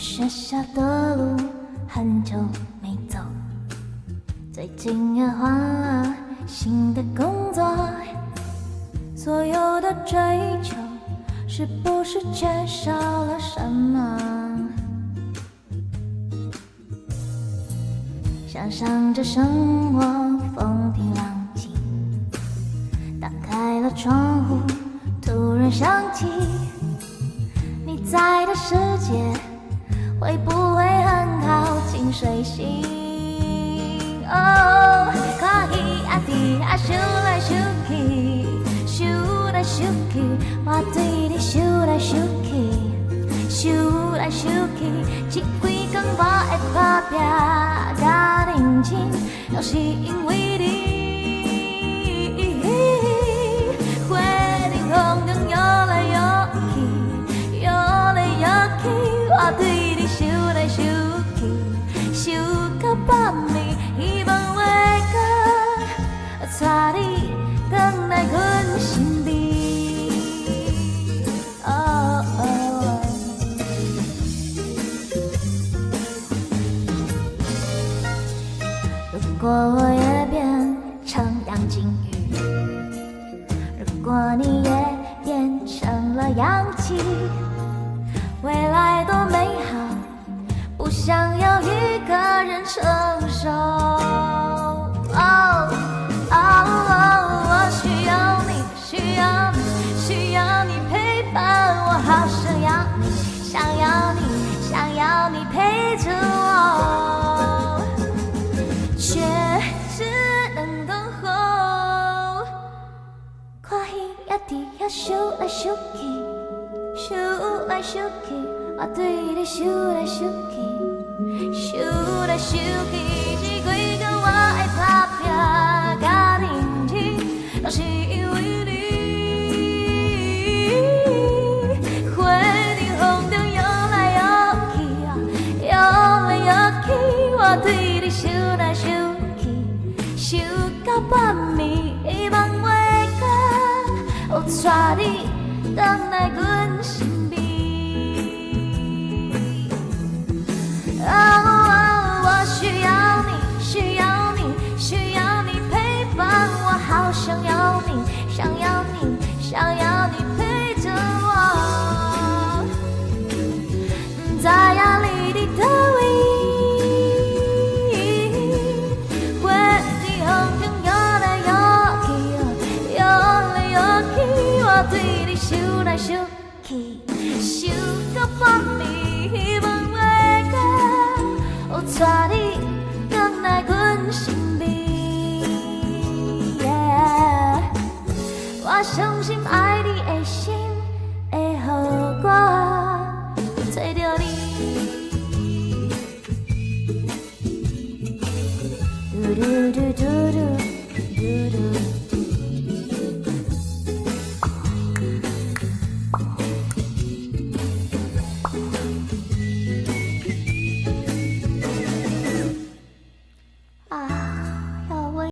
学校的路很久没走，最近也换了新的工作，所有的追求是不是缺少了什么？想象着生活风平浪静，打开了窗户，突然想起你在的世界会不会很靠近水星？哦，看伊啊伫啊想来想去，想来想去，我对你想来想去，想来想去，这几天我会打拼甲认真，都是因为你。花在风中摇来摇去，摇来摇去，我对你想来想去，想到半暝，希望有个带你回来阮身边。如果我也变成杨靖宇，如果你也变成了氧气，未来多美好，不想要一个人承受。我需要你，需要你，需要你陪伴我，好想要你，想要你，想要你陪着我，却只能等候。看伊也伫遐想来想去，想来想去，我对你想来想去，想来想去，这几天我会打拼甲认真，都是因为你。花在风中摇来摇去，摇来摇去，我对你想来想去，想到半暝，希望有个有带你回来阮身边。我需要你，需要你，需要你陪伴我，好想要你，想要你，想要你陪着我，在压力里的唯一，花在风中摇来摇去，摇来摇去，我对你想来想去，想到半暝，希望有带你回来阮身边。我相信爱你的心。